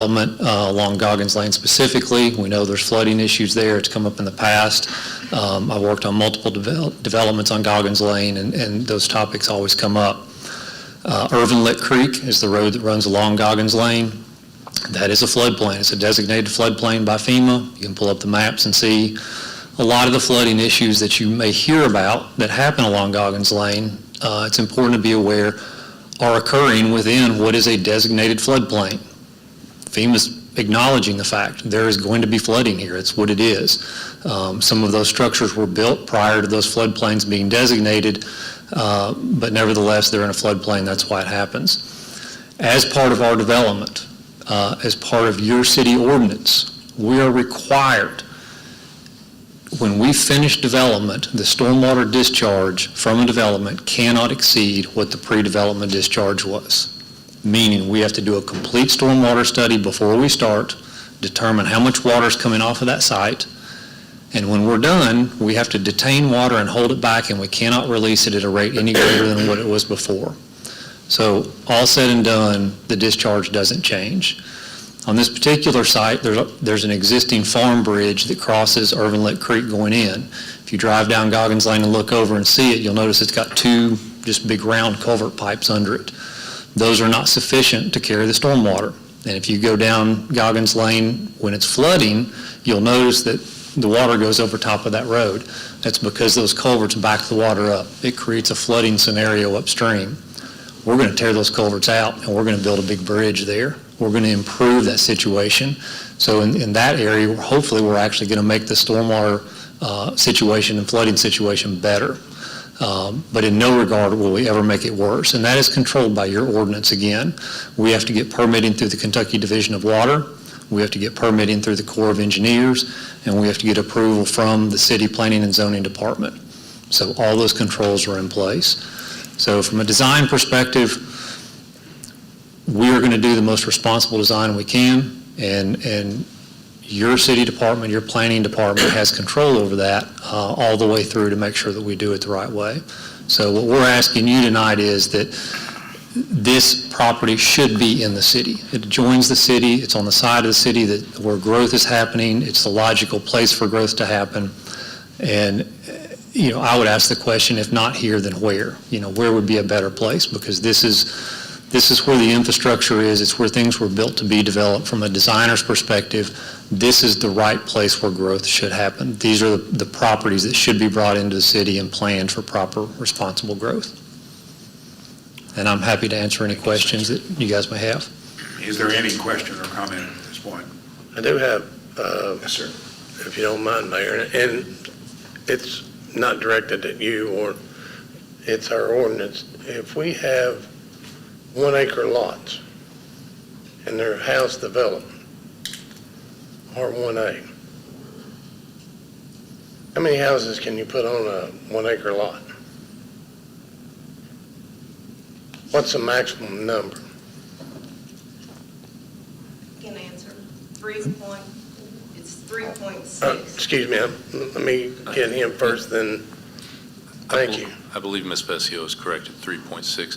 along Goggins Lane specifically. We know there's flooding issues there. It's come up in the past. I've worked on multiple developments on Goggins Lane, and those topics always come up. Irvin Lick Creek is the road that runs along Goggins Lane. That is a floodplain. It's a designated floodplain by FEMA. You can pull up the maps and see a lot of the flooding issues that you may hear about that happen along Goggins Lane. It's important to be aware are occurring within what is a designated floodplain. FEMA's acknowledging the fact there is going to be flooding here. It's what it is. Some of those structures were built prior to those floodplains being designated, but nevertheless, they're in a floodplain. That's why it happens. As part of our development, as part of your city ordinance, we are required, when we finish development, the stormwater discharge from a development cannot exceed what the pre-development discharge was. Meaning we have to do a complete stormwater study before we start, determine how much water is coming off of that site, and when we're done, we have to detain water and hold it back, and we cannot release it at a rate any greater than what it was before. So all said and done, the discharge doesn't change. On this particular site, there's an existing farm bridge that crosses Irvin Lick Creek going in. If you drive down Goggins Lane and look over and see it, you'll notice it's got two just big round culvert pipes under it. Those are not sufficient to carry the stormwater. And if you go down Goggins Lane when it's flooding, you'll notice that the water goes over top of that road. That's because those culverts back the water up. It creates a flooding scenario upstream. We're going to tear those culverts out, and we're going to build a big bridge there. We're going to improve that situation. So in that area, hopefully we're actually going to make the stormwater situation and flooding situation better. But in no regard will we ever make it worse. And that is controlled by your ordinance again. We have to get permitting through the Kentucky Division of Water. We have to get permitting through the Corps of Engineers, and we have to get approval from the City Planning and Zoning Department. So all those controls are in place. So from a design perspective, we are going to do the most responsible design we can, and your city department, your planning department has control over that all the way through to make sure that we do it the right way. So what we're asking you tonight is that this property should be in the city. It adjoins the city. It's on the side of the city where growth is happening. It's the logical place for growth to happen. And I would ask the question, if not here, then where? Where would be a better place? Because this is where the infrastructure is. It's where things were built to be developed. From a designer's perspective, this is the right place where growth should happen. These are the properties that should be brought into the city and planned for proper, responsible growth. And I'm happy to answer any questions that you guys may have. Is there any question or comment at this point? I do have, Yes, sir. if you don't mind, Mayor, and it's not directed at you, or it's our ordinance. If we have 1 acre lots and they're house development, R1A, how many houses can you put on a 1 acre lot? What's the maximum number? Can answer. It's 3.6. Excuse me, let me get him first, then. Thank you. I believe Ms. Vescio is correct at 3.6.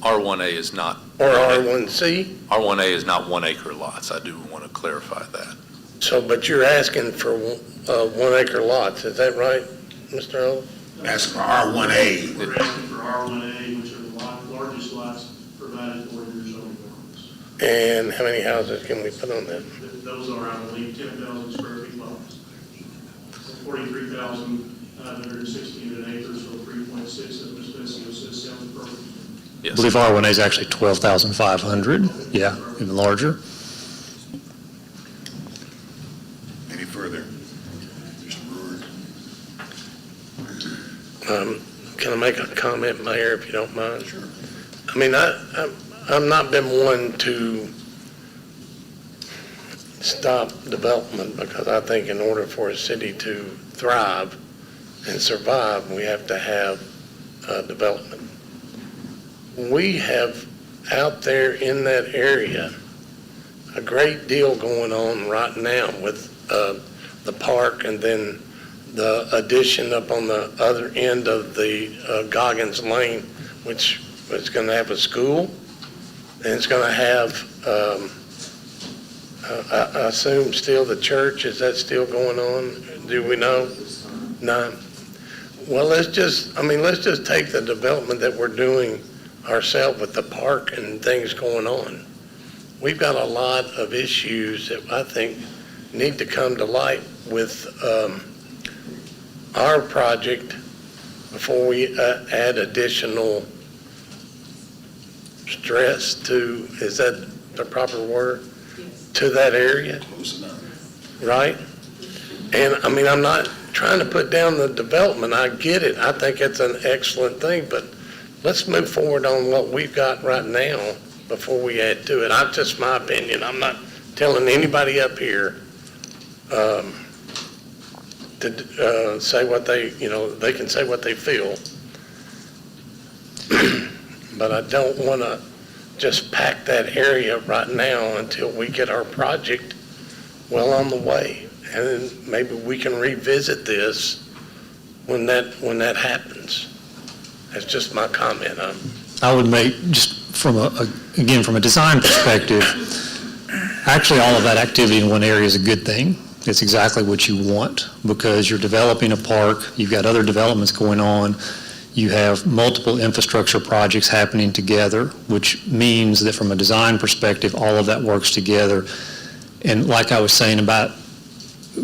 R1A is not. Or R1C? R1A is not 1 acre lots. I do want to clarify that. So, but you're asking for 1 acre lots, is that right, Mr. Owens? That's for R1A. We're asking for R1A, which are the largest lots provided for in your zoning ordinance. And how many houses can we put on that? Those are, I believe, 10,000 square feet lots. 43,960 an acre, so 3.6, as Ms. Vescio says, sounds perfect. I Yes. believe R1A is actually 12,500. Yeah, even larger. Any further? Mr. Brewer? Can I make a comment, Mayor, if you don't mind? Sure. I mean, I've not been one to stop development, because I think in order for a city to thrive and survive, we have to have development. We have out there in that area a great deal going on right now with the park, and then the addition up on the other end of the Goggins Lane, which is going to have a school, and it's going to have I assume still the church, is that still going on? Do we know? No. Well, let's just take the development that we're doing ourselves with the park and things going on. We've got a lot of issues that I think need to come to light with our project before we add additional stress to, is that the proper word? To that area, Close enough. right? And I mean, I'm not trying to put down the development. I get it. I think it's an excellent thing, but let's move forward on what we've got right now before we add to it. That's just my opinion. I'm not telling anybody up here to say what they, they can say what they feel. But I don't want to just pack that area right now until we get our project well on the way. And then maybe we can revisit this when that happens. That's just my comment. I would make, just from again, from a design perspective, actually all of that activity in one area is a good thing. It's exactly what you want because you're developing a park, you've got other developments going on, you have multiple infrastructure projects happening together, which means that from a design perspective, all of that works together. And like I was saying about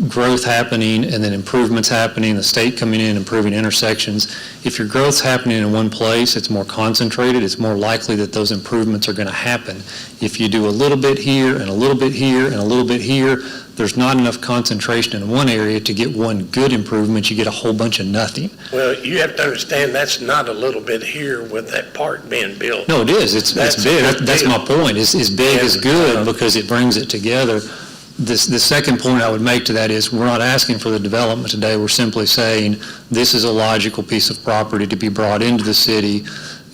growth happening and then improvements happening, the state coming in, improving intersections, if your growth's happening in one place, it's more concentrated, it's more likely that those improvements are going to happen. If you do a little bit here and a little bit here and a little bit here, there's not enough concentration in one area to get one good improvement. You get a whole bunch of nothing. Well, you have to understand that's not a little bit here with that park being built. No, it is. It's That's big. a big That's deal. my point. Is big is good because it brings it together. The second point I would make to that is we're not asking for the development today. We're simply saying this is a logical piece of property to be brought into the city.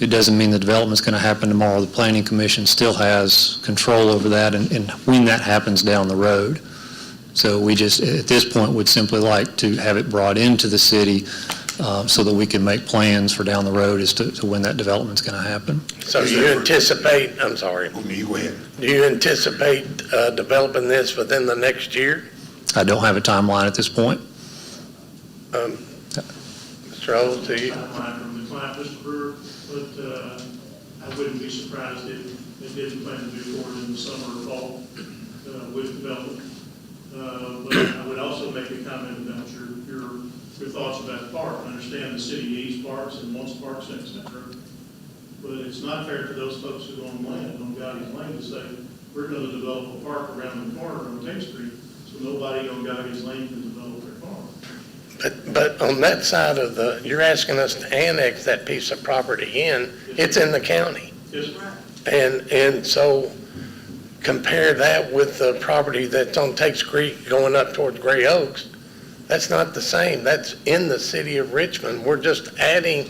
It doesn't mean the development's going to happen tomorrow. The Planning Commission still has control over that and when that happens down the road. So we just, at this point, would simply like to have it brought into the city so that we can make plans for down the road as to when that development's going to happen. So you anticipate, I'm sorry, You go ahead. do you anticipate developing this within the next year? I don't have a timeline at this point. Mr. Olds, do you? Timeline from the client, Mr. Brewer, but I wouldn't be surprised if they didn't plan to move forward in the summer or fall with development. But I would also make a comment about your thoughts about the park. I understand the city needs parks and wants parks, et cetera. But it's not fair to those folks who own land, on Goggins Lane, to say, we're going to develop a park around the corner on 10th Street, so nobody on Goggins Lane can develop their farm. But on that side of you're asking us to annex that piece of property in, it's in the county. Yes, sir. And so compare that with the property that's on Takes Creek going up towards Gray Oaks. That's not the same. That's in the city of Richmond. We're just adding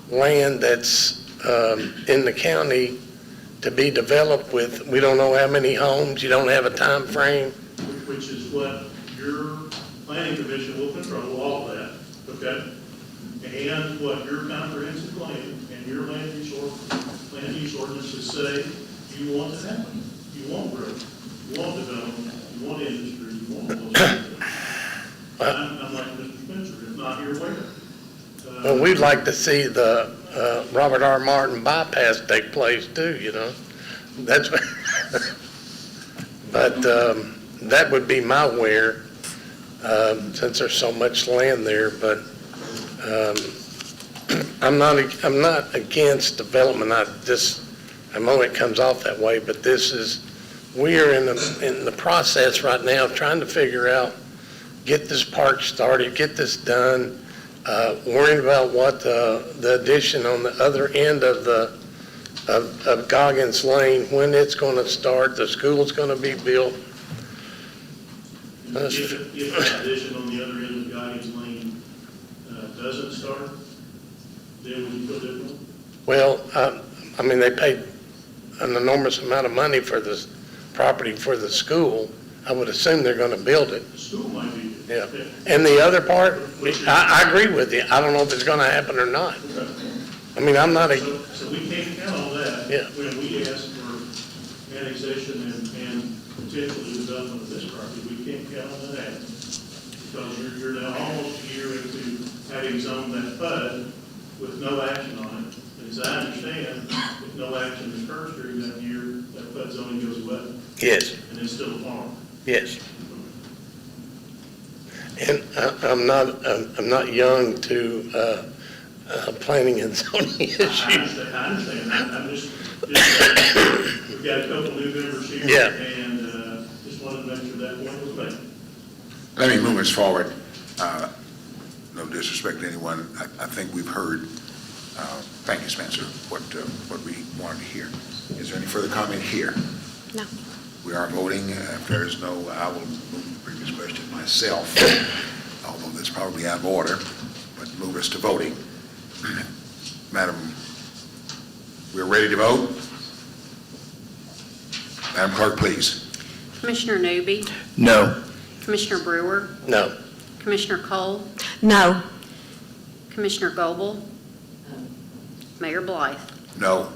land that's in the county to be developed with, we don't know how many homes, you don't have a time frame. Which is what your planning commission will control, all of that, okay? And what your comprehensive plan and your land use ordinances say you want to happen. You want growth, you want development, you want industry, you want those things. I'm like Mr. Spencer, if not here, where? Well, we'd like to see the Robert R. Martin bypass take place too, That's, but that would be my where, since there's so much land there. But I'm not against development. I know it comes off that way, but we are in the process right now of trying to figure out, get this park started, get this done. Worrying about what the addition on the other end of Goggins Lane, when it's going to start, the school's going to be built. If that addition on the other end of Goggins Lane doesn't start, then would you put it on? Well, I mean, they paid an enormous amount of money for this property for the school. I would assume they're going to build it. The school might be. Yeah. And the other part, I agree with you. I don't know if it's going to happen or not. I mean, I'm not So we can't count on that. Yeah. When we ask for annexation and potentially development of this property, we can't count on that. Because you're now almost a year into having zoned that PUD with no action on it. And as I understand, if no action is first during that year, that PUD zoning goes away, Yes, and it's still a farm. yes. And I'm not young to planning and zoning I issues. understand that. I'm just we've got a couple new members here. Yeah. And just wanted to make sure that point was made. Let me move us forward. No disrespect to anyone. I think we've heard, thank you, Spencer, what we wanted to hear. Is there any further comment here? No. We are voting. If there is no, I will move the previous question myself, although that's probably out of order, but move us to voting. Madam, we're ready to vote? Madam Clerk, please. Commissioner Newby, No. Commissioner Brewer, No, Commissioner Cole, No. Commissioner Goble, Mayor Blythe. No.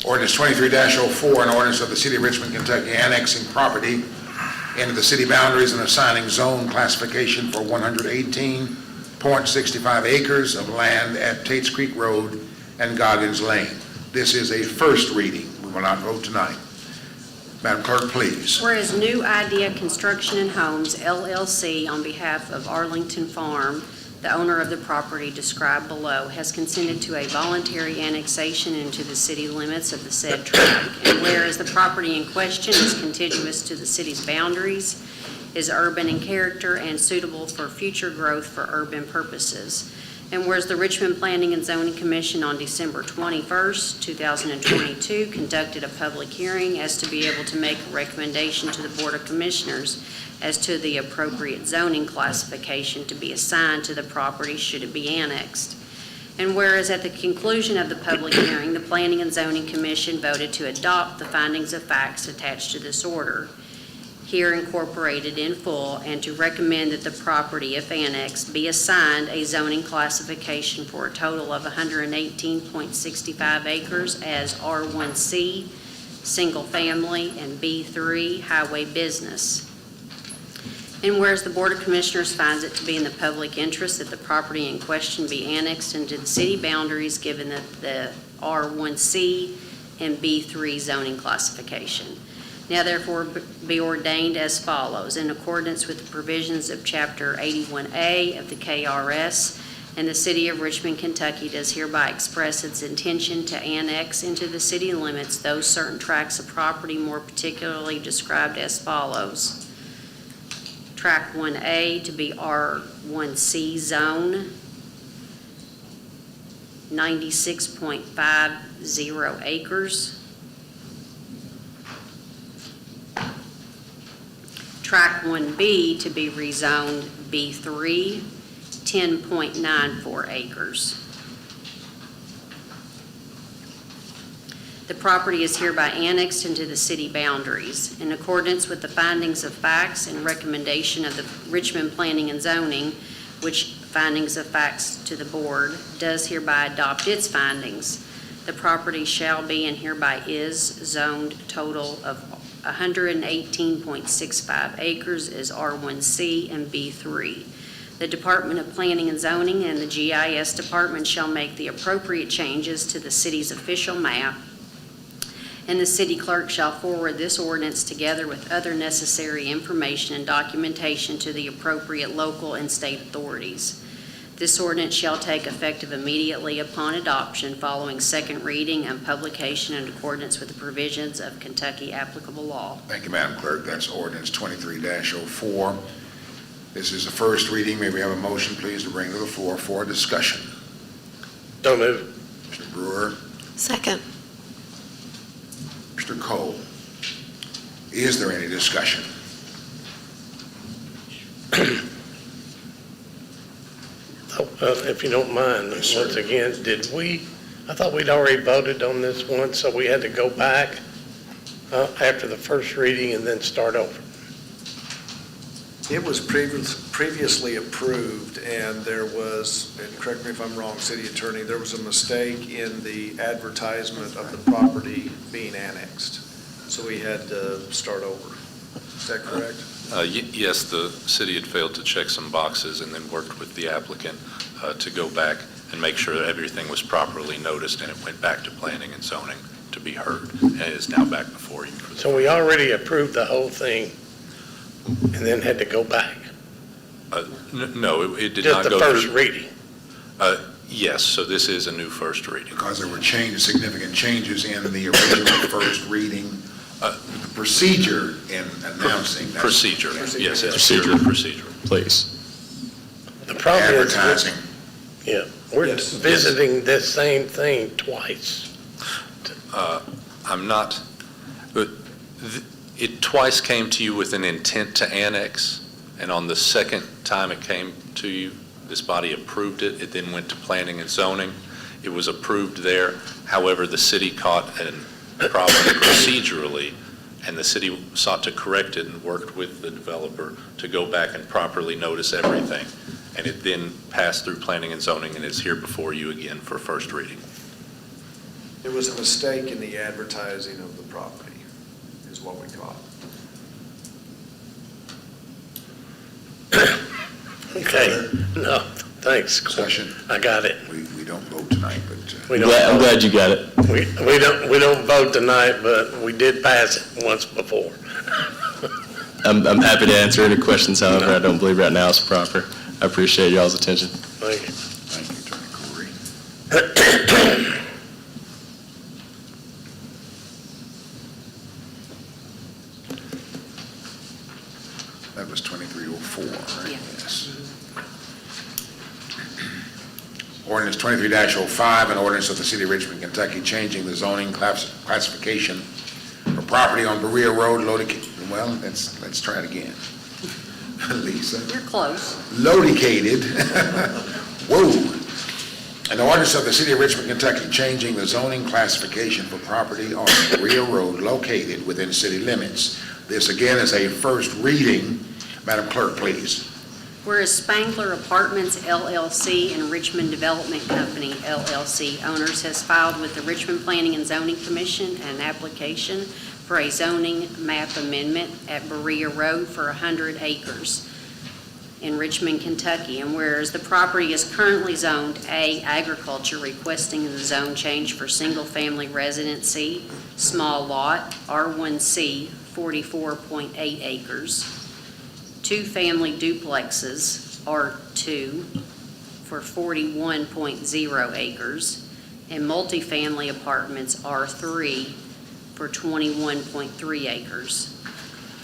Ordinance 23-04, an ordinance of the City of Richmond, Kentucky annexing property into the city boundaries and assigning zone classification for 118.65 acres of land at Tates Creek Road and Goggins Lane. This is a first reading. We will not vote tonight. Madam Clerk, please. Whereas New Idea Construction and Homes, LLC, on behalf of Arlington Farm, the owner of the property described below, has consented to a voluntary annexation into the city limits of the said tract. And whereas the property in question is contiguous to the city's boundaries, is urban in character, and suitable for future growth for urban purposes. And whereas the Richmond Planning and Zoning Commission on December 21st, 2022, conducted a public hearing as to be able to make a recommendation to the Board of Commissioners as to the appropriate zoning classification to be assigned to the property should it be annexed. And whereas at the conclusion of the public hearing, the Planning and Zoning Commission voted to adopt the findings of facts attached to this order, here incorporated in full, and to recommend that the property, if annexed, be assigned a zoning classification for a total of 118.65 acres as R1C, single family, and B3, highway business. And whereas the Board of Commissioners finds it to be in the public interest that the property in question be annexed into the city boundaries given that the R1C and B3 zoning classification. Now therefore be ordained as follows. In accordance with the provisions of Chapter 81A of the KRS, and the City of Richmond, Kentucky does hereby express its intention to annex into the city limits those certain tracts of property more particularly described as follows. Tract 1A to be R1C zone, 96.50 acres. Tract 1B to be rezoned B3, 10.94 acres. The property is hereby annexed into the city boundaries. In accordance with the findings of facts and recommendation of the Richmond Planning and Zoning, which findings of facts to the board does hereby adopt its findings, the property shall be and hereby is zoned total of 118.65 acres as R1C and B3. The Department of Planning and Zoning and the GIS Department shall make the appropriate changes to the city's official map, and the city clerk shall forward this ordinance together with other necessary information and documentation to the appropriate local and state authorities. This ordinance shall take effect immediately upon adoption following second reading and publication in accordance with the provisions of Kentucky applicable law. Thank you, Madam Clerk. That's ordinance 23-04. This is the first reading. May we have a motion, please, to bring to the floor for discussion? don't move. Mr. Brewer, Second. Mr. Cole. Is there any discussion? If you don't mind, Yes, sir. once again, I thought we'd already voted on this one, so we had to go back after the first reading and then start over. It was previously approved, and there was, and correct me if I'm wrong, city attorney, there was a mistake in the advertisement of the property being annexed. So we had to start over. Is that correct? Yes, the city had failed to check some boxes and then worked with the applicant to go back and make sure that everything was properly noticed, and it went back to planning and zoning to be heard, and it is now back before you. So we already approved the whole thing and then had to go back? No, it did not Just go the through. first reading? Yes, so this is a new first reading. Because there were significant changes in the original first reading, the procedure in announcing. that- Procedure, yes, it's Procedure. purely procedure. Please. The problem is, Advertising. yeah, we're Yes. visiting this same thing twice. I'm not, but it twice came to you with an intent to annex, and on the second time it came to you, this body approved it. It then went to planning and zoning. It was approved there. However, the city caught a problem procedurally, and the city sought to correct it and worked with the developer to go back and properly notice everything. And it then passed through planning and zoning and is here before you again for first reading. There was a mistake in the advertising of the property, is what we caught. Okay, no, thanks. Discussion. I got it. We don't vote tonight, but We don't I'm vote. glad you got it. We don't vote tonight, but we did pass it once before. I'm happy to answer any questions, however, I don't believe right now is proper. I appreciate y'all's attention. Thank you. thank you, Attorney Corey. That was 2304, right? Yeah. Yes. Ordinance 23-05, an ordinance of the City of Richmond, Kentucky, changing the zoning classification for property on Berea Road located, well, let's try it again. Lisa. You're close. Located, whoa. An ordinance of the City of Richmond, Kentucky, changing the zoning classification for property on Berea Road located within city limits. This again is a first reading. Madam Clerk, please. Whereas Spangler Apartments LLC and Richmond Development Company LLC owners has filed with the Richmond Planning and Zoning Commission an application for a zoning map amendment at Berea Road for 100 acres in Richmond, Kentucky. And whereas the property is currently zoned A, agriculture, requesting the zone change for single-family residency, small lot, R1C, 44.8 acres. Two-family duplexes, R2, for 41.0 acres, and multifamily apartments, R3, for 21.3 acres.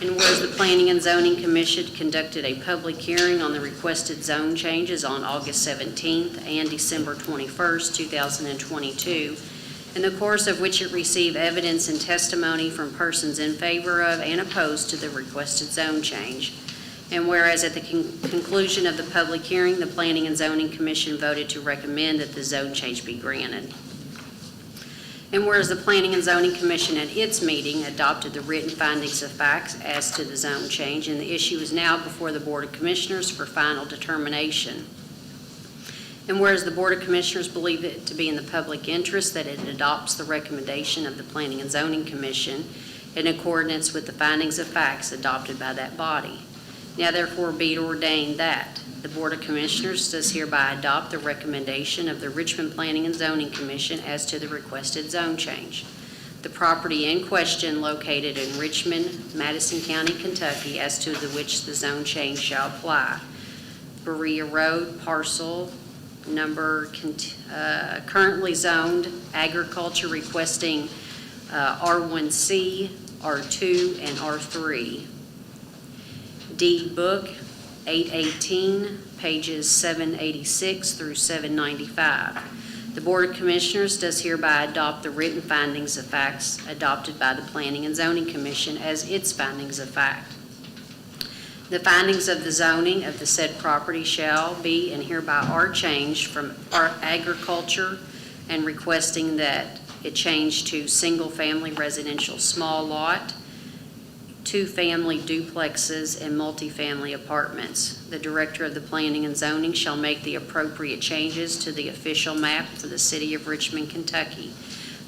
And whereas the Planning and Zoning Commission conducted a public hearing on the requested zone changes on August 17th and December 21st, 2022, in the course of which it received evidence and testimony from persons in favor of and opposed to the requested zone change. And whereas at the conclusion of the public hearing, the Planning and Zoning Commission voted to recommend that the zone change be granted. And whereas the Planning and Zoning Commission at its meeting adopted the written findings of facts as to the zone change, and the issue is now before the Board of Commissioners for final determination. And whereas the Board of Commissioners believe it to be in the public interest that it adopts the recommendation of the Planning and Zoning Commission in accordance with the findings of facts adopted by that body. Now therefore be it ordained that the Board of Commissioners does hereby adopt the recommendation of the Richmond Planning and Zoning Commission as to the requested zone change. The property in question located in Richmond, Madison County, Kentucky, as to which the zone change shall apply. Berea Road, parcel number currently zoned agriculture, requesting R1C, R2, and R3. Deed Book 818, pages 786 through 795. The Board of Commissioners does hereby adopt the written findings of facts adopted by the Planning and Zoning Commission as its findings of fact. The findings of the zoning of the said property shall be and hereby are changed from agriculture and requesting that it change to single-family residential small lot, two-family duplexes, and multifamily apartments. The Director of the Planning and Zoning shall make the appropriate changes to the official map for the City of Richmond, Kentucky.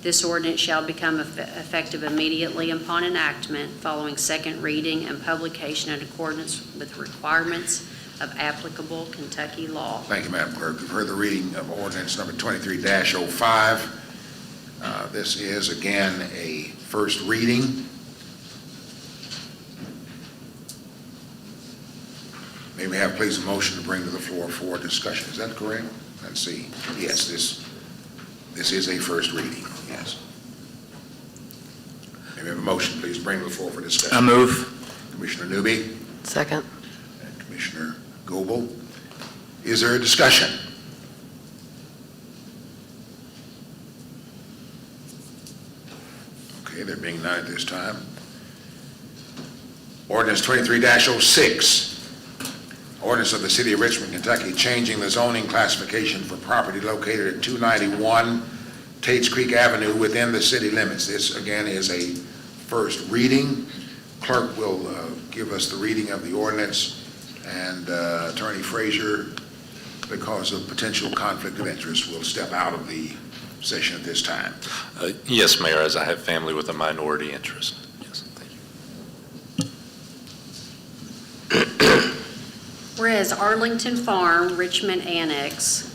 This ordinance shall become effective immediately upon enactment, following second reading and publication in accordance with requirements of applicable Kentucky law. Thank you, Madam Clerk. You've heard the reading of ordinance number 23-05. This is, again, a first reading. May we have, please, a motion to bring to the floor for discussion. Is that correct? Let's see. Yes, this is a first reading, yes. May we have a motion, please, bring to the floor for discussion. I move. Commissioner Newby Second. and Commissioner Goebel. Is there a discussion? Okay, there being none at this time. Ordinance 23-06. Ordinance of the City of Richmond, Kentucky, changing the zoning classification for property located at 291 Tates Creek Avenue within the city limits. This, again, is a first reading. Clerk will give us the reading of the ordinance, and Attorney Frazier, because of potential conflict of interest, will step out of the session at this time. Yes, Mayor, as I have family with a minority interest. Yes, thank you. Whereas Arlington Farm, Richmond Annex,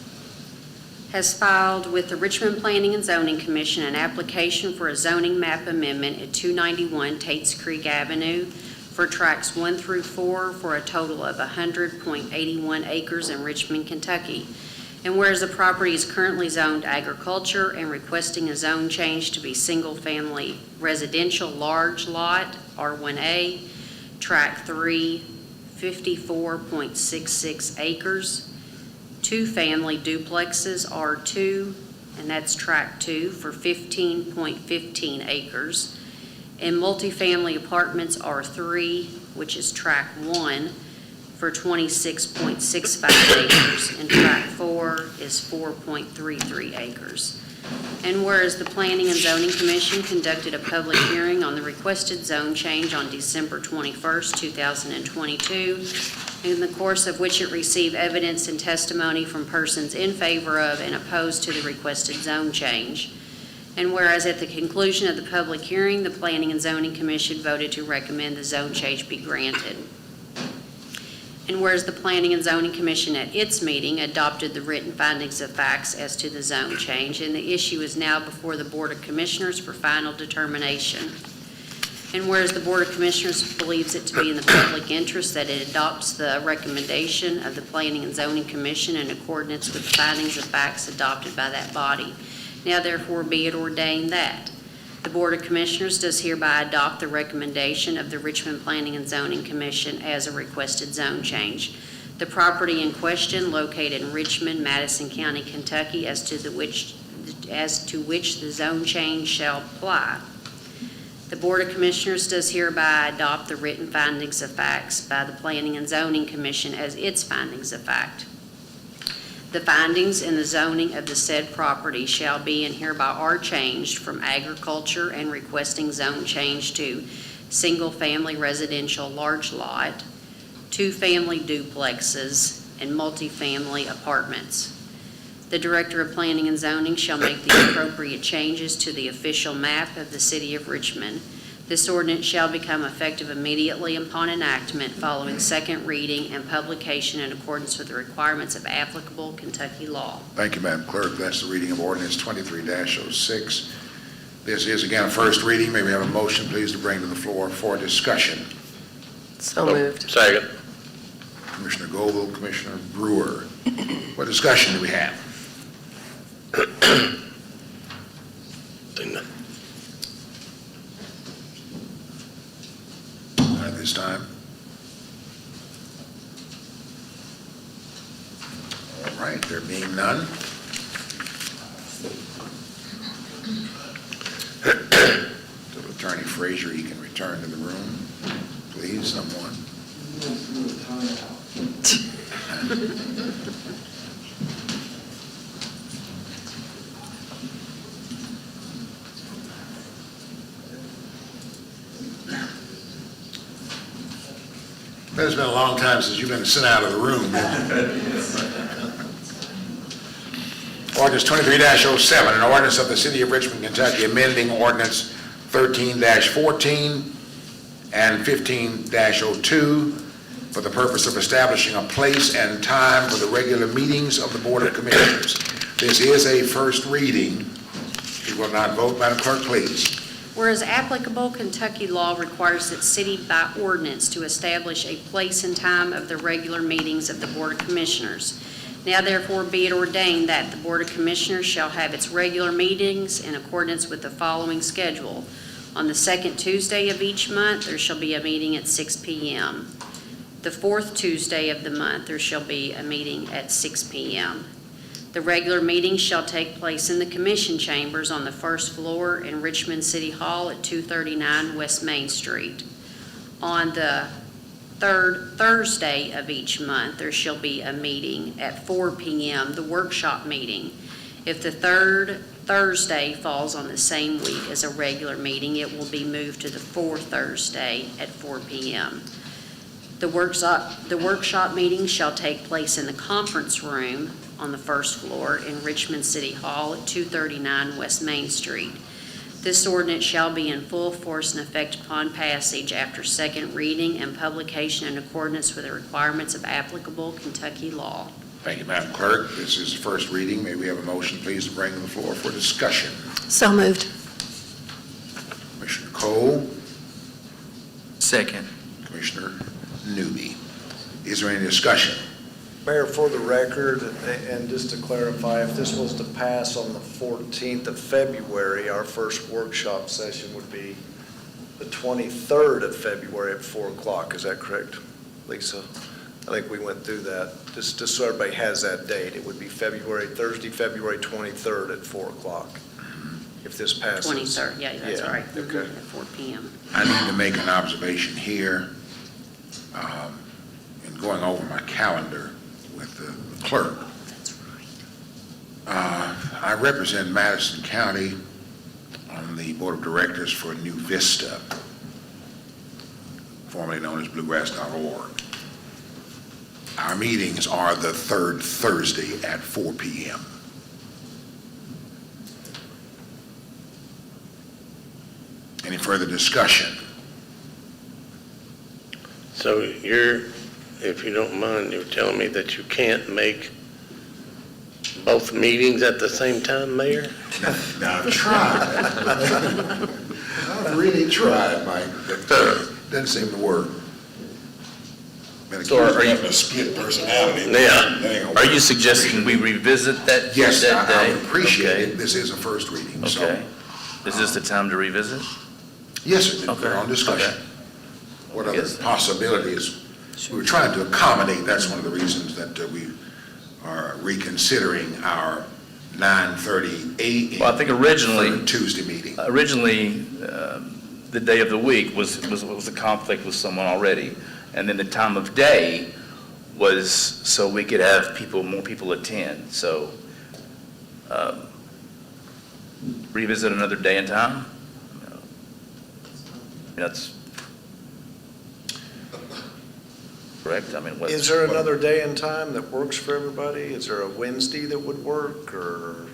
has filed with the Richmond Planning and Zoning Commission an application for a zoning map amendment at 291 Tates Creek Avenue for tracts 1 through 4 for a total of 100.81 acres in Richmond, Kentucky. And whereas the property is currently zoned agriculture and requesting a zone change to be single-family residential large lot, R1A, tract 3, 54.66 acres, two-family duplexes, R2, and that's tract 2, for 15.15 acres, and multifamily apartments, R3, which is tract 1, for 26.65 acres, and tract 4 is 4.33 acres. And whereas the Planning and Zoning Commission conducted a public hearing on the requested zone change on December 21st, 2022, in the course of which it received evidence and testimony from persons in favor of and opposed to the requested zone change. And whereas at the conclusion of the public hearing, the Planning and Zoning Commission voted to recommend the zone change be granted. And whereas the Planning and Zoning Commission at its meeting adopted the written findings of facts as to the zone change, and the issue is now before the Board of Commissioners for final determination. And whereas the Board of Commissioners believes it to be in the public interest that it adopts the recommendation of the Planning and Zoning Commission in accordance with the findings of facts adopted by that body. Now therefore be it ordained that the Board of Commissioners does hereby adopt the recommendation of the Richmond Planning and Zoning Commission as a requested zone change. The property in question, located in Richmond, Madison County, Kentucky, as to which the zone change shall apply. The Board of Commissioners does hereby adopt the written findings of facts by the Planning and Zoning Commission as its findings of fact. The findings in the zoning of the said property shall be and hereby are changed from agriculture and requesting zone change to single-family residential large lot, two-family duplexes, and multifamily apartments. The Director of Planning and Zoning shall make the appropriate changes to the official map of the City of Richmond. This ordinance shall become effective immediately upon enactment, following second reading and publication in accordance with the requirements of applicable Kentucky law. Thank you, Madam Clerk. That's the reading of ordinance 23-06. This is, again, a first reading. May we have a motion, please, to bring to the floor for discussion. So moved. Second. Commissioner Goebel, Commissioner Brewer. What discussion do we have? At this time. All right, there being none. So Attorney Frazier, you can return to the room. Please, someone. it's been a long time since you've been sent out of the room. Ordinance 23-07, an ordinance of the City of Richmond, Kentucky, amending ordinance 13-14 and 15-02 for the purpose of establishing a place and time for the regular meetings of the Board of Commissioners. This is a first reading. We will not vote. Madam Clerk, please. Whereas applicable Kentucky law requires that city by ordinance to establish a place and time of the regular meetings of the Board of Commissioners. Now therefore be it ordained that the Board of Commissioners shall have its regular meetings in accordance with the following schedule. On the second Tuesday of each month, there shall be a meeting at 6 p.m. The fourth Tuesday of the month, there shall be a meeting at 6 p.m. The regular meeting shall take place in the Commission Chambers on the first floor in Richmond City Hall at 239 West Main Street. On the third Thursday of each month, there shall be a meeting at 4 p.m., the workshop meeting. If the third Thursday falls on the same week as a regular meeting, it will be moved to the fourth Thursday at 4 p.m. The workshop meeting shall take place in the conference room on the first floor in Richmond City Hall at 239 West Main Street. This ordinance shall be in full force and effect upon passage after second reading and publication in accordance with the requirements of applicable Kentucky law. Thank you, Madam Clerk. This is the first reading. May we have a motion, please, to bring to the floor for discussion? So moved. Commissioner Cole, Second. Commissioner Newby. Is there any discussion? Mayor, for the record, and just to clarify, if this was to pass on the 14th of February, our first workshop session would be the 23rd of February at 4 o'clock. Is that correct, Lisa? I think we went through that. Just so everybody has that date, it would be Thursday, February 23rd at 4 o'clock, if this passes. 23rd, yeah, that's Yeah, right. okay. At 4 p.m. I need to make an observation here. In going over my calendar with the clerk, That's right. I represent Madison County on the Board of Directors for New Vista, formerly known as Bluegrass.org. Our meetings are the third Thursday at 4 p.m. Any further discussion? So if you don't mind, you're telling me that you can't make both meetings at the same time, Mayor? Now, I've tried. I've really tried, Mike, but doesn't seem to work. Been So accused are of you- having a split personality. Yeah. That ain't gonna Are work. you suggesting we revisit that Yes, that I day? would appreciate Okay. it. This is a first reading, so. Okay. Is this the time to revisit? Yes, sir, Okay. we're on discussion. Okay. What other Yes. possibilities? We were trying to accommodate, that's one of the reasons that we are reconsidering our 9:30 a.m. Well, I think originally, third Tuesday meeting. the day of the week was a conflict with someone already. And then the time of day was so we could have more people attend. So revisit another day and time? That's correct? I mean, Is there another day and time that works for everybody? Is there a Wednesday that would work, or?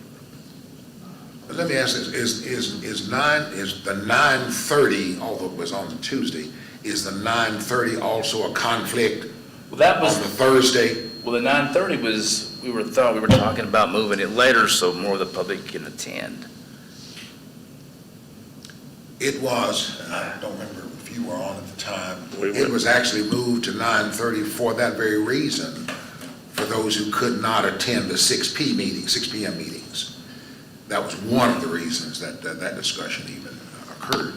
Let me ask this, is the 9:30, although it was on Tuesday, is the 9:30 also a conflict Well, that was, on the Thursday? well, the 9:30 was, we were talking about moving it later so more of the public can attend. It was, and I don't remember if you were on at the time, We it were. was actually moved to 9:30 for that very reason, for those who could not attend the 6 p.m. meetings. That was one of the reasons that discussion even occurred.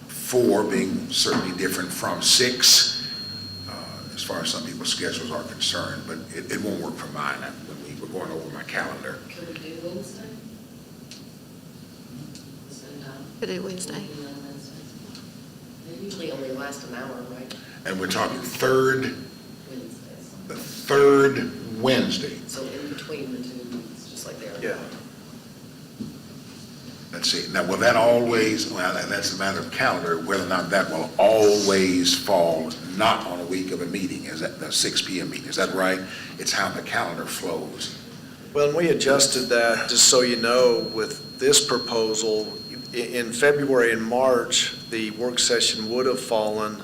4 being certainly different from 6, as far as some people's schedules are concerned, but it won't work for mine when we were going over my calendar. Could we do Wednesday? Could do Wednesday. They usually only last an hour, right? And we're talking the Wednesdays. third Wednesday. So in between the two meetings, just like they are. Yeah. The let's see, now, will that always, well, that's a matter of calendar, whether or not that will always fall not on a week of a meeting, is that the 6 PM meeting, is that right? It's how the calendar flows. Well, and we adjusted that, just so you know, with this proposal, in February and March, the work session would have fallen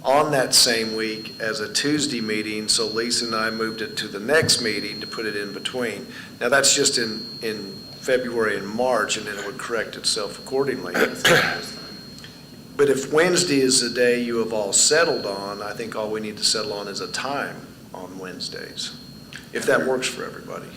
on that same week as a Tuesday meeting, so Lisa and I moved it to the next meeting to put it in between. Now, that's just in February and March, and then it would correct itself accordingly. But if Wednesday is the day you have all settled on, I think all we need to settle on is a time on Wednesdays, if that works for everybody.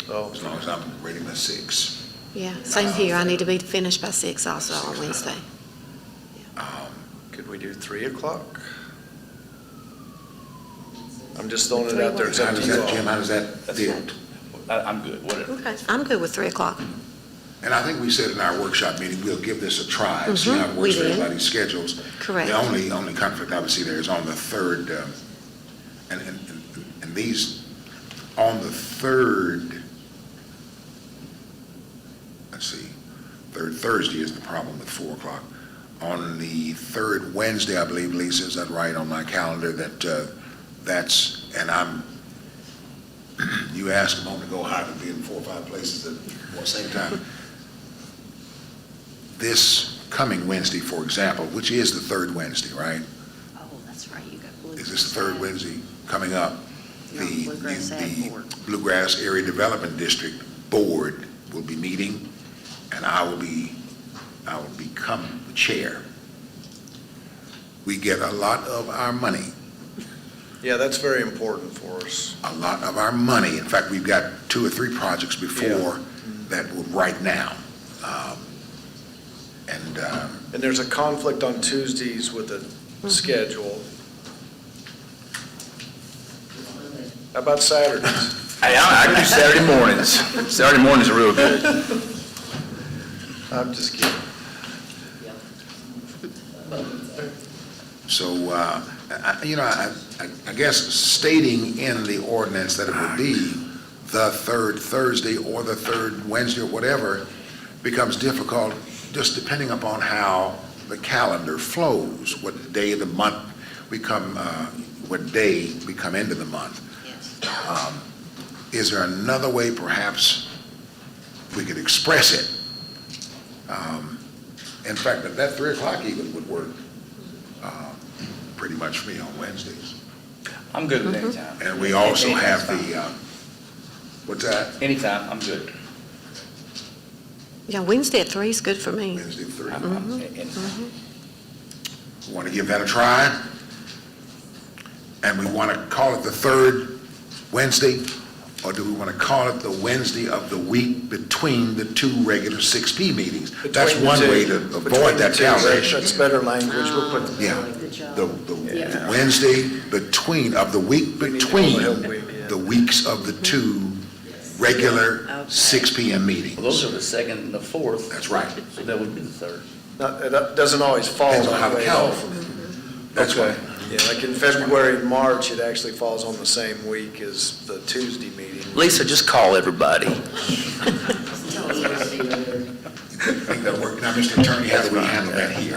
Oh, As long as I'm ready by 6. Yeah, same here. I need to be finished by 6 also on Wednesday. could we do 3 o'clock? I'm just throwing it out there, it's How up to does you that, Jim, how all. does that That's feel? fine. I'm good, whatever. Okay, I'm good with 3 o'clock. And I think we said in our workship meeting, we'll give this a try, and see how it we works for did. everybody's schedules. Correct. The only conflict I would see there is on the 3rd, and these, on the 3rd, let's see, 3rd Thursday is the problem with 4 o'clock. On the 3rd Wednesday, I believe, Lisa, is that right on my calendar, that's, and you asked a moment ago how to be in 4 or 5 places at the same time. This coming Wednesday, for example, which is the 3rd Wednesday, right? Oh, that's right, you got Bluegrass. Is this the 3rd Wednesday coming up? You're on Bluegrass Ag Board. The Bluegrass Area Development District Board will be meeting, and I will become the chair. We get a lot of our money, Yeah, that's very important for us. a lot of our money. In fact, we've got 2 or 3 projects before that right now. And there's a conflict on Tuesdays with the schedule. How about Saturdays? Hey, I can do Saturday mornings. Saturday mornings are real good. I'm just kidding. So, I guess stating in the ordinance that it would be the 3rd Thursday or the 3rd Wednesday or whatever becomes difficult, just depending upon how the calendar flows, what day of the month what day we come into the month. Yes. Is there another way perhaps we could express it? In fact, that 3 o'clock even would work pretty much for me on Wednesdays. I'm good with any time. And we also Anytime's have fine. what's that? Anytime, I'm good. Yeah, Wednesday at 3 is good for me. Wednesday, 3. Anytime. We want to give that a try? And we want to call it the 3rd Wednesday? Or do we want to call it the Wednesday of the week between the 2 regular 6P meetings? That's Between the one two. way to Between avoid the that two, calculation. That's better language. We'll put, Yeah, Good job. the Wednesday of the week between the weeks of the 2 regular Okay. 6 PM meetings. Well, those are the 2nd and the 4th, That's right. so that would be the 3rd. it doesn't always fall Depends on how that the way. calendar. That's Okay. right. Yeah, like in February and March, it actually falls on the same week as the Tuesday meeting. Lisa, just call everybody. I think that'll work. Now, Mr. Attorney, how do we handle that here?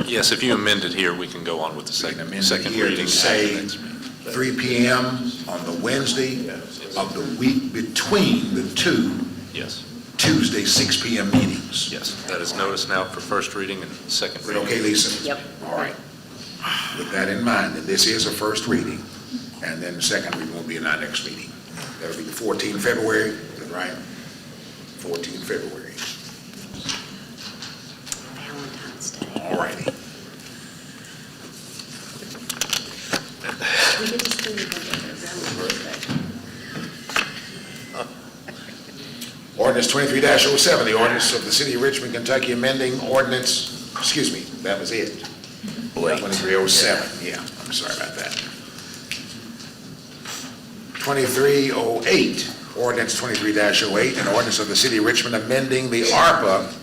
Yes, if you amend it here, we can go on with the Second second amendment here reading. to say 3 PM on the Wednesday of the week between the 2 Yes, Tuesday 6 PM meetings. yes. That is noticed now for first reading and second Is that reading. okay, Lisa? Yep. All right. With that in mind, then this is a first reading, and then the second reading will be in our next meeting. That'll be the 14th February, is that right? 14th February. Valentine's Day. All righty. We get to spend it on Valentine's Day. Ordinance 23-07, the ordinance of the City of Richmond, Kentucky amending ordinance, excuse me, that was it. 2307, yeah, I'm sorry about that. 2308, ordinance 23-08, an ordinance of the City of Richmond amending the ARPA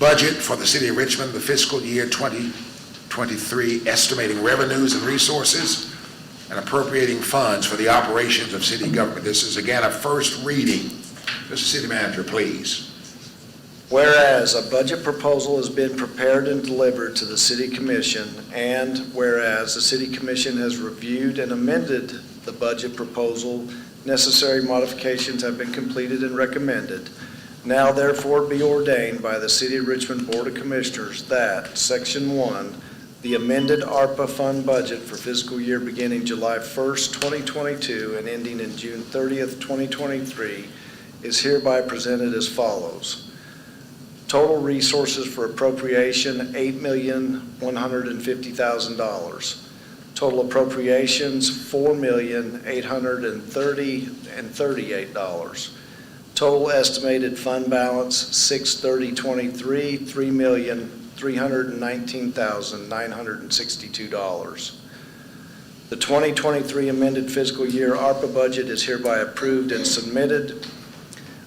budget for the City of Richmond, the fiscal year 2023, estimating revenues and resources, and appropriating funds for the operations of city government. This is again a first reading. Mr. City Manager, please. Whereas a budget proposal has been prepared and delivered to the City Commission, and whereas the City Commission has reviewed and amended the budget proposal, necessary modifications have been completed and recommended. Now therefore be ordained by the City of Richmond Board of Commissioners that Section 1, the amended ARPA fund budget for fiscal year beginning July 1st, 2022 and ending in June 30th, 2023, is hereby presented as follows. Total resources for appropriation, $8,150,000. Total appropriations, $4,830,038. Total estimated fund balance, $630,23, $3,319,962. The 2023 amended fiscal year ARPA budget is hereby approved and submitted.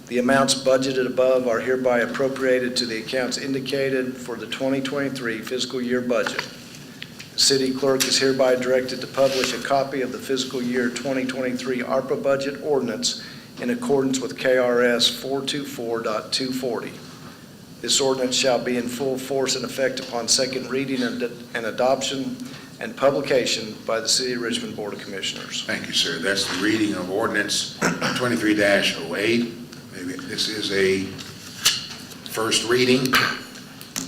The amounts budgeted above are hereby appropriated to the accounts indicated for the 2023 fiscal year budget. The city clerk is hereby directed to publish a copy of the fiscal year 2023 ARPA budget ordinance in accordance with KRS 424.240. This ordinance shall be in full force and effect upon second reading and adoption and publication by the City of Richmond Board of Commissioners. Thank you, sir. That's the reading of ordinance 23-08. Maybe this is a first reading.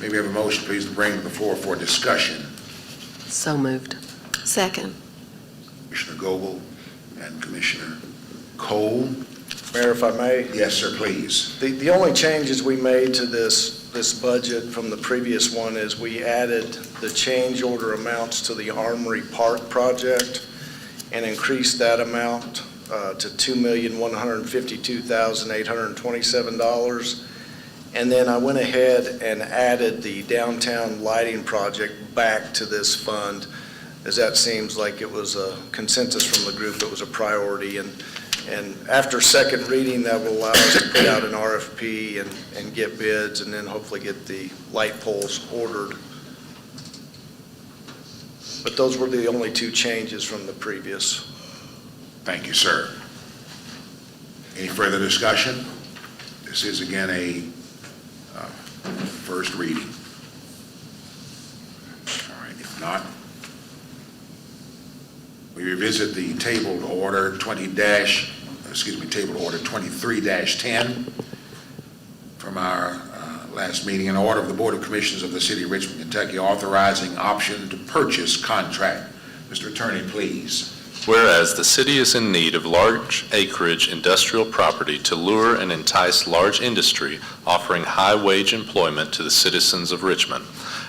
May we have a motion, please, to bring to the floor for discussion? So moved. Second. Commissioner Goble and Commissioner Cole. Mayor, if I may? Yes, sir, please. The only changes we made to this budget from the previous one is we added the change order amounts to the Armory Park project and increased that amount to $2,152,827. And then I went ahead and added the downtown lighting project back to this fund, as that seems like it was a consensus from the group, it was a priority. And after second reading, that will allow us to put out an RFP and get bids, and then hopefully get the light poles ordered. But those were the only two changes from the previous. Thank you, sir. Any further discussion? This is again a first reading. All right, if not, we revisit the tabled order tabled order 23-10 from our last meeting, an order of the Board of Commissioners of the City of Richmond, Kentucky, authorizing option to purchase contract. Mr. Attorney, please. Whereas the city is in need of large acreage industrial property to lure and entice large industry offering high wage employment to the citizens of Richmond.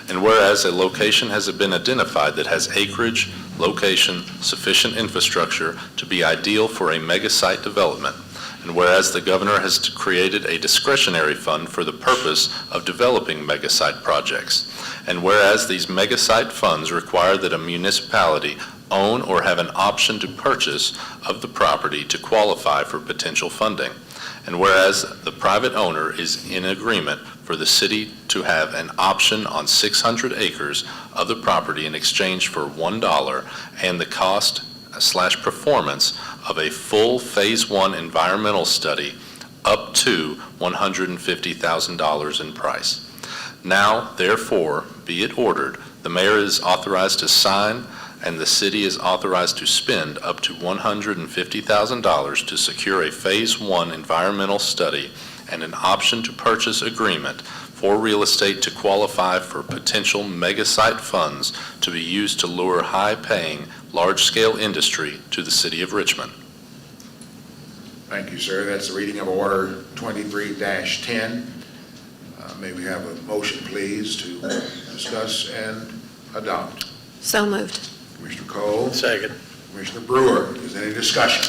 And whereas a location has been identified that has acreage, location, sufficient infrastructure to be ideal for a mega site development. And whereas the governor has created a discretionary fund for the purpose of developing mega site projects. And whereas these mega site funds require that a municipality own or have an option to purchase of the property to qualify for potential funding. And whereas the private owner is in agreement for the city to have an option on 600 acres of the property in exchange for $1 and the cost/performance of a full Phase 1 environmental study up to $150,000 in price. Now, therefore, be it ordered, the mayor is authorized to sign and the city is authorized to spend up to $150,000 to secure a Phase 1 environmental study and an option to purchase agreement for real estate to qualify for potential mega site funds to be used to lure high-paying, large-scale industry to the city of Richmond. Thank you, sir. That's the reading of order 23-10. May we have a motion, please, to discuss and adopt? So moved. Commissioner Cole. Second. Commissioner Brewer. Is there any discussion?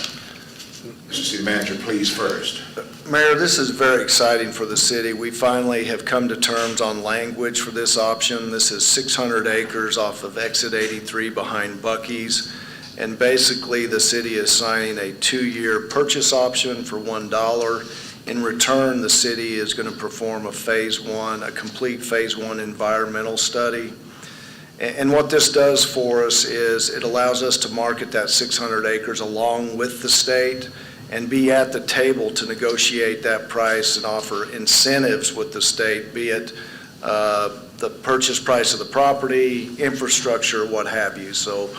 Mr. City Manager, please, first. Mayor, this is very exciting for the city. We finally have come to terms on language for this option. This is 600 acres off of Exit 83 behind Buc-ee's. And basically, the city is signing a 2-year purchase option for $1. In return, the city is going to perform a complete Phase 1 environmental study. And what this does for us is it allows us to market that 600 acres along with the state and be at the table to negotiate that price and offer incentives with the state, be it the purchase price of the property, infrastructure, what have you. So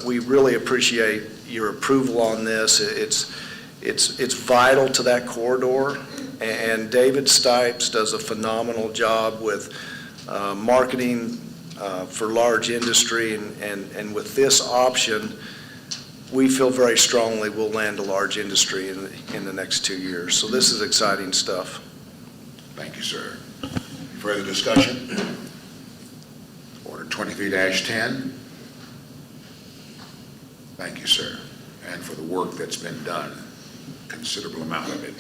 we really appreciate your approval on this. It's vital to that corridor, and David Stipes does a phenomenal job with marketing for large industry, and with this option, we feel very strongly we'll land a large industry in the next 2 years. So this is exciting stuff. Thank you, sir. Further discussion? Order 23-10. Thank you, sir, and for the work that's been done, considerable amount of it,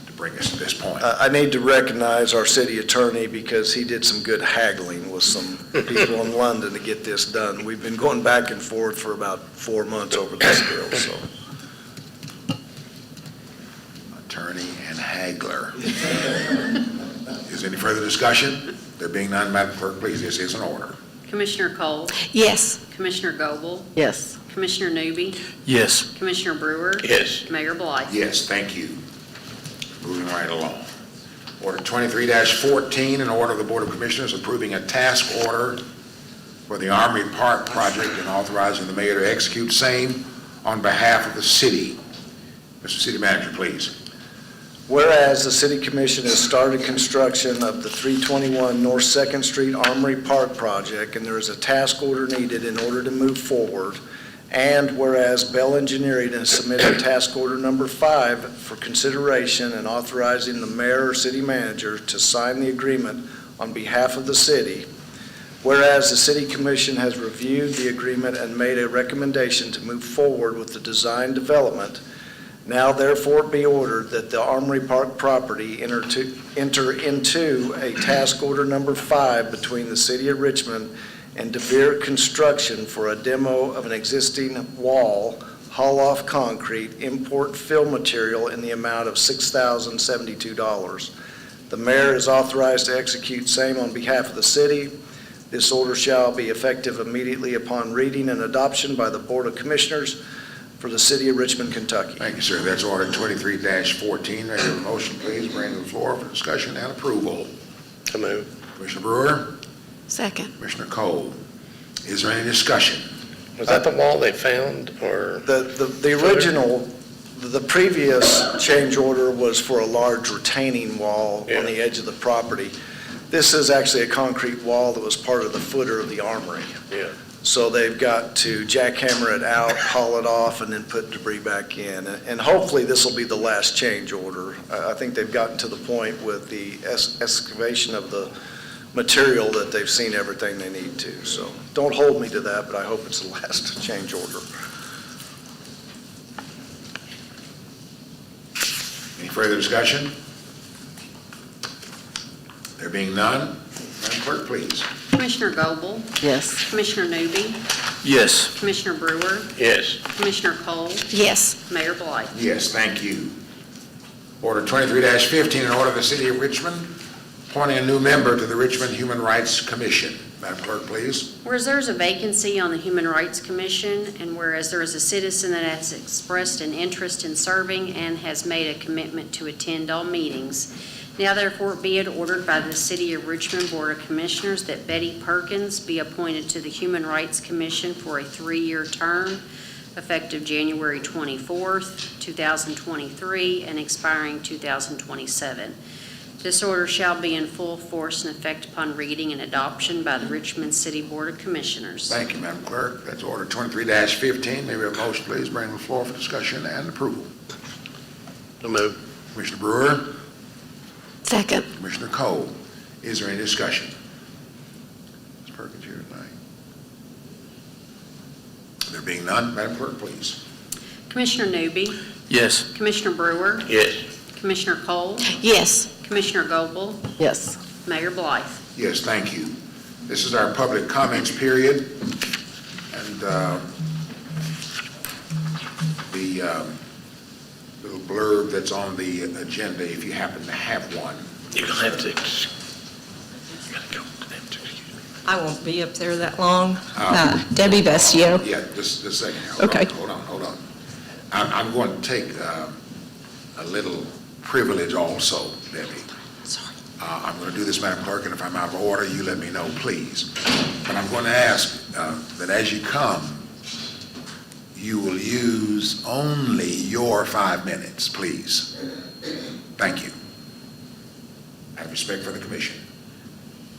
to bring us to this point. I need to recognize our city attorney because he did some good haggling with some people in London to get this done. We've been going back and forth for about 4 months over this bill, so. Attorney and haggler. Is there any further discussion? There being none, Madam Clerk, please, this is an order. Commissioner Cole? Yes. Commissioner Goble? Yes. Commissioner Newby? Yes. Commissioner Brewer? Yes. Mayor Blythe? Yes, thank you. Moving right along. Order 23-14, an order of the Board of Commissioners approving a task order for the Armory Park project and authorizing the mayor to execute same on behalf of the city. Mr. City Manager, please. Whereas the City Commission has started construction of the 321 North 2nd Street Armory Park project, and there is a task order needed in order to move forward. And whereas Bell Engineering has submitted task order number 5 for consideration and authorizing the mayor or city manager to sign the agreement on behalf of the city. Whereas the City Commission has reviewed the agreement and made a recommendation to move forward with the design development. Now therefore be ordered that the Armory Park property enter into a task order number 5 between the City of Richmond and De Beer Construction for a demo of an existing wall, haul-off concrete, import fill material in the amount of $6,072. The mayor is authorized to execute same on behalf of the city. This order shall be effective immediately upon reading and adoption by the Board of Commissioners for the City of Richmond, Kentucky. Thank you, sir. That's order 23-14. May I have a motion, please, bring to the floor for discussion and approval. To move. Commissioner Brewer, Second. Commissioner Cole. Is there any discussion? Was that the wall they found, or? The original, the previous change order was for a large retaining wall on the edge of the property. This is actually a concrete wall that was part of the footer of the armory. Yeah. So they've got to jackhammer it out, haul it off, and then put debris back in. And hopefully this will be the last change order. I think they've gotten to the point with the excavation of the material that they've seen everything they need to. So don't hold me to that, but I hope it's the last change order. Any further discussion? There being none, Madam Clerk, please. Commissioner Goble? Yes. Commissioner Newby? Yes. Commissioner Brewer? Yes. Commissioner Cole? Yes. Mayor Blythe? Yes, thank you. Order 23-15, an order of the City of Richmond appointing a new member to the Richmond Human Rights Commission. Madam Clerk, please. Whereas there is a vacancy on the Human Rights Commission, and whereas there is a citizen that has expressed an interest in serving and has made a commitment to attend all meetings, now therefore be it ordered by the City of Richmond Board of Commissioners that Betty Perkins be appointed to the Human Rights Commission for a 3-year term, effective January 24th, 2023, and expiring 2027. This order shall be in full force and effect upon reading and adoption by the Richmond City Board of Commissioners. Thank you, Madam Clerk. That's order 23-15. May we have a motion, please, bring to the floor for discussion and approval. To move. Commissioner Brewer, Second. Commissioner Cole. Is there any discussion? Ms. Perkins here tonight. There being none, Madam Clerk, please. Commissioner Newby? Yes. Commissioner Brewer? Yes. Commissioner Cole? Yes. Commissioner Goble? Yes. Mayor Blythe? Yes, thank you. This is our public comments period, and the little blurb that's on the agenda, if you happen to have one. You're going to have to, you got to go to them to excuse me. I won't be up there that long. Debbie Vestio. Yeah, just a second. Okay. Hold on. I'm going to take a little privilege also, Debbie. Sorry. I'm going to do this, Madam Clerk, and if I'm out of order, you let me know, please. But I'm going to ask that as you come, you will use only your 5 minutes, please. Thank you. I have respect for the commission.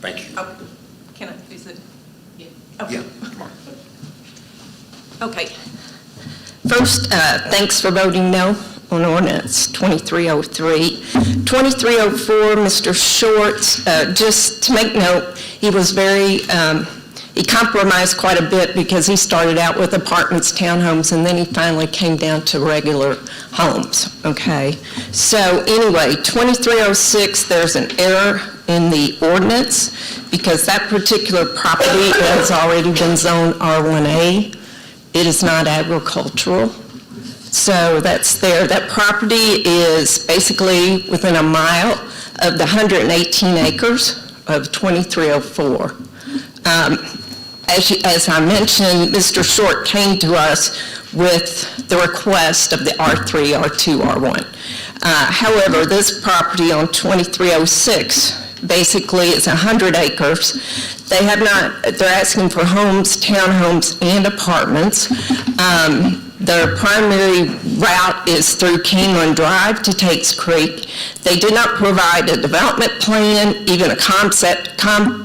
Thank you. Oh, can I, is it? Yeah. Okay. Yeah, come on. Okay. First, thanks for voting no on ordinance 2303. 2304, Mr. Shorts, just to make note, he was very, he compromised quite a bit because he started out with apartments, townhomes, and then he finally came down to regular homes, okay? So anyway, 2306, there's an error in the ordinance because that particular property has already been zoned R1A. It is not agricultural. So that's there. That property is basically within a mile of the 118 acres of 2304. As I mentioned, Mr. Short came to us with the request of the R3, R2, R1. However, this property on 2306 basically is 100 acres. They have not, they're asking for homes, townhomes, and apartments. Their primary route is through Keeneland Drive to Tate's Creek. They did not provide a development plan, even a concept plan.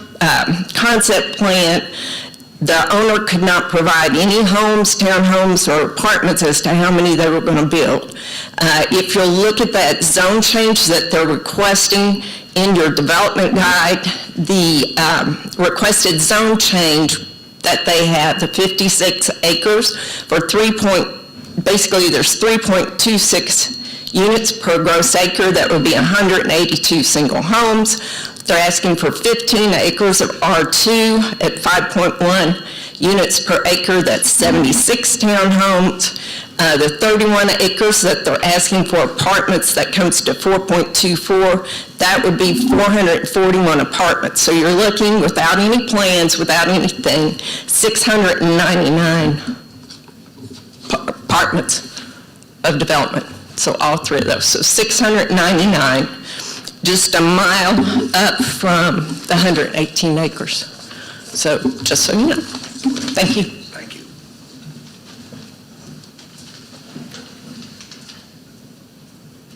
The owner could not provide any homes, townhomes, or apartments as to how many they were going to build. If you'll look at that zone change that they're requesting in your development guide, the requested zone change that they have, the 56 acres for basically there's 3.26 units per gross acre. That would be 182 single homes. They're asking for 15 acres of R2 at 5.1 units per acre. That's 76 townhomes. The 31 acres that they're asking for apartments, that comes to 4.24. That would be 441 apartments. So you're looking, without any plans, without anything, 699 apartments of development. So all three of those. So 699, just a mile up from the 118 acres. So just so you know. Thank you. Thank you.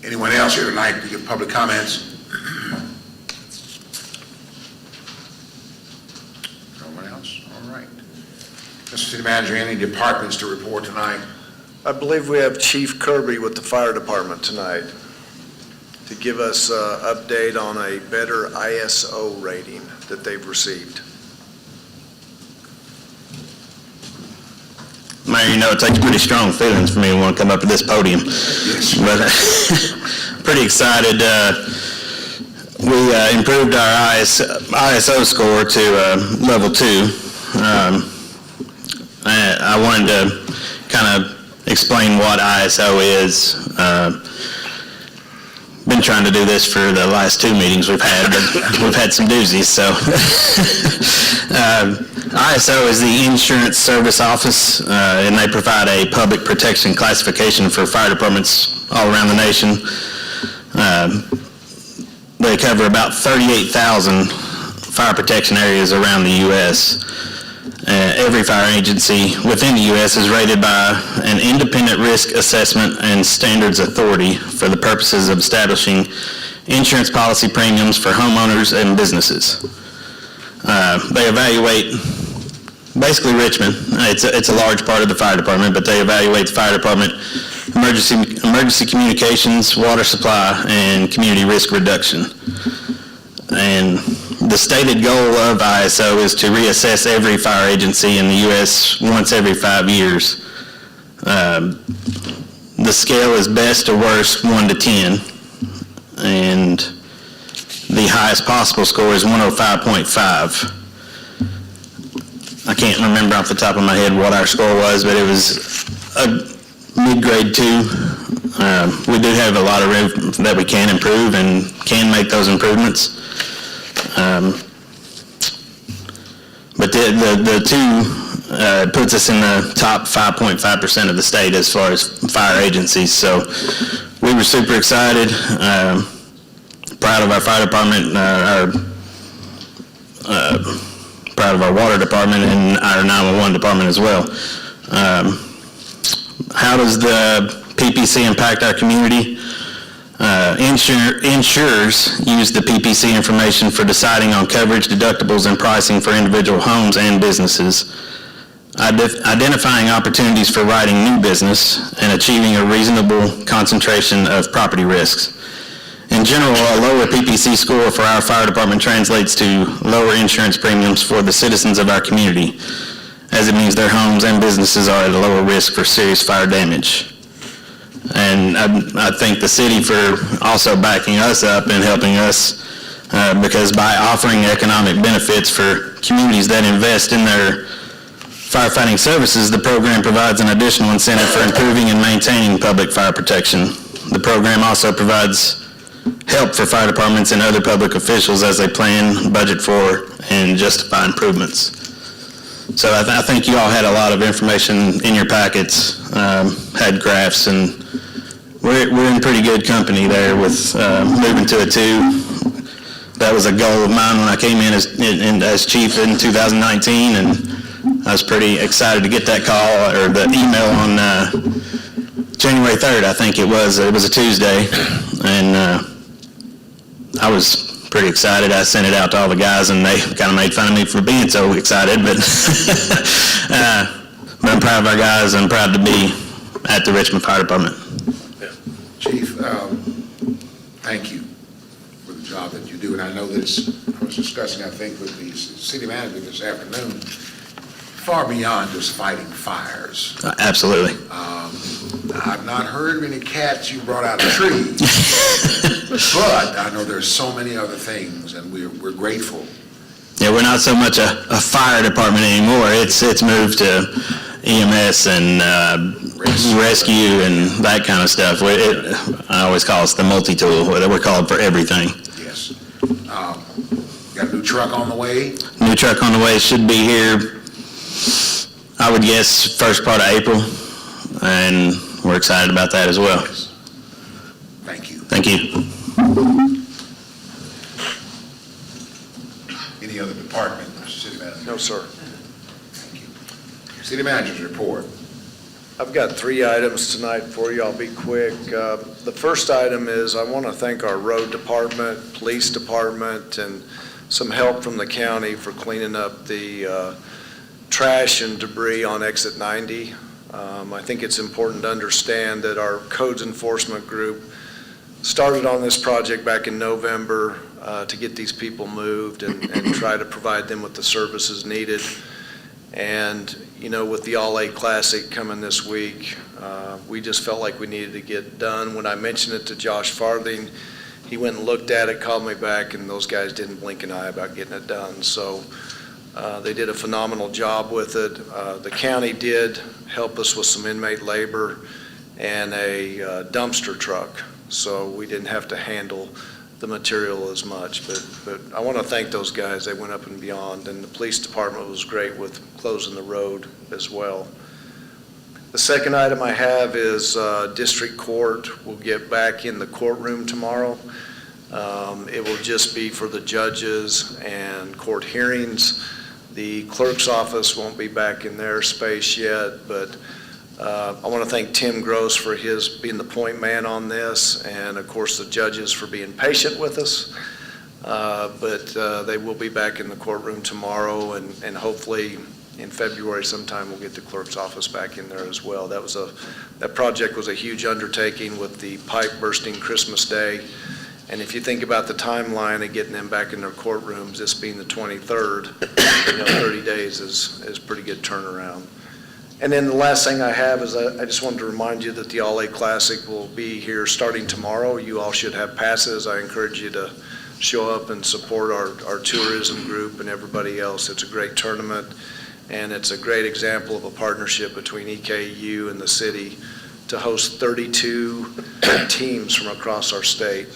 Anyone else here tonight to give public comments? No one else? All right. Mr. City Manager, any departments to report tonight? I believe we have Chief Kirby with the fire department tonight to give us an update on a better ISO rating that they've received. Mayor, you know, it takes pretty strong feelings for me to want to come up to this podium. Yes. But pretty excited. We improved our ISO score to level 2. I wanted to kind of explain what ISO is. Been trying to do this for the last 2 meetings we've had, but we've had some doozies, so. ISO is the Insurance Service Office, and they provide a public protection classification for fire departments all around the nation. They cover about 38,000 fire protection areas around the U.S. Every fire agency within the U.S. is rated by an independent risk assessment and standards authority for the purposes of establishing insurance policy premiums for homeowners and businesses. They evaluate, basically Richmond, it's a large part of the fire department, but they evaluate the fire department, emergency communications, water supply, and community risk reduction. And the stated goal of ISO is to reassess every fire agency in the U.S. once every 5 years. The scale is best to worst, 1 to 10, and the highest possible score is 105.5. I can't remember off the top of my head what our score was, but it was a mid-grade 2. We do have a lot of room that we can improve and can make those improvements. But the two puts us in the top 5.5% of the state as far as fire agencies. So we were super excited, proud of our fire department, proud of our water department and our 911 department as well. How does the PPC impact our community? Insurers use the PPC information for deciding on coverage, deductibles, and pricing for individual homes and businesses, identifying opportunities for writing new business, and achieving a reasonable concentration of property risks. In general, a lower PPC score for our fire department translates to lower insurance premiums for the citizens of our community, as it means their homes and businesses are at a lower risk for serious fire damage. And I thank the city for also backing us up and helping us, because by offering economic benefits for communities that invest in their firefighting services, the program provides an additional incentive for improving and maintaining public fire protection. The program also provides help for fire departments and other public officials as they plan, budget for, and justify improvements. So I think you all had a lot of information in your packets, had graphs, and we're in pretty good company there with moving to a 2. That was a goal of mine when I came in as chief in 2019, and I was pretty excited to get that call or the email on January 3rd, I think it was. It was a Tuesday, and I was pretty excited. I sent it out to all the guys, and they kind of made fun of me for being so excited, but I'm proud of our guys. I'm proud to be at the Richmond Fire Department. Chief, thank you for the job that you do, and I know this, I was discussing, I think, with the city manager this afternoon, far beyond just fighting fires. Absolutely. I've not heard of any cats you brought out of trees, but I know there's so many other things, and we're grateful. Yeah, we're not so much a fire department anymore. It's moved to EMS and rescue and that kind of stuff. I always call us the multi-tool. We're called for everything. Yes. Got a new truck on the way? New truck on the way, should be here, I would guess, first part of April, and we're excited about that as well. Yes. Thank you. Thank you. Any other department, Mr. City Manager? No, sir. Thank you. City Manager's report. I've got 3 items tonight for you. I'll be quick. The first item is I want to thank our road department, police department, and some help from the county for cleaning up the trash and debris on exit 90. I think it's important to understand that our codes enforcement group started on this project back in November to get these people moved and try to provide them with the services needed. And, you know, with the All A Classic coming this week, we just felt like we needed to get done. When I mentioned it to Josh Farthing, he went and looked at it, called me back, and those guys didn't blink an eye about getting it done. So they did a phenomenal job with it. The county did help us with some inmate labor and a dumpster truck, so we didn't have to handle the material as much. But I want to thank those guys. They went up and beyond, and the police department was great with closing the road as well. The second item I have is District Court will get back in the courtroom tomorrow. It will just be for the judges and court hearings. The clerk's office won't be back in their space yet, but I want to thank Tim Gross for his being the point man on this, and of course the judges for being patient with us. But they will be back in the courtroom tomorrow, and hopefully in February sometime we'll get the clerk's office back in there as well. That project was a huge undertaking with the pipe bursting Christmas Day. And if you think about the timeline of getting them back in their courtrooms, this being the 23rd, 30 days is pretty good turnaround. And then the last thing I have is I just wanted to remind you that the All A Classic will be here starting tomorrow. You all should have passes. I encourage you to show up and support our tourism group and everybody else. It's a great tournament, and it's a great example of a partnership between EKU and the city to host 32 teams from across our state,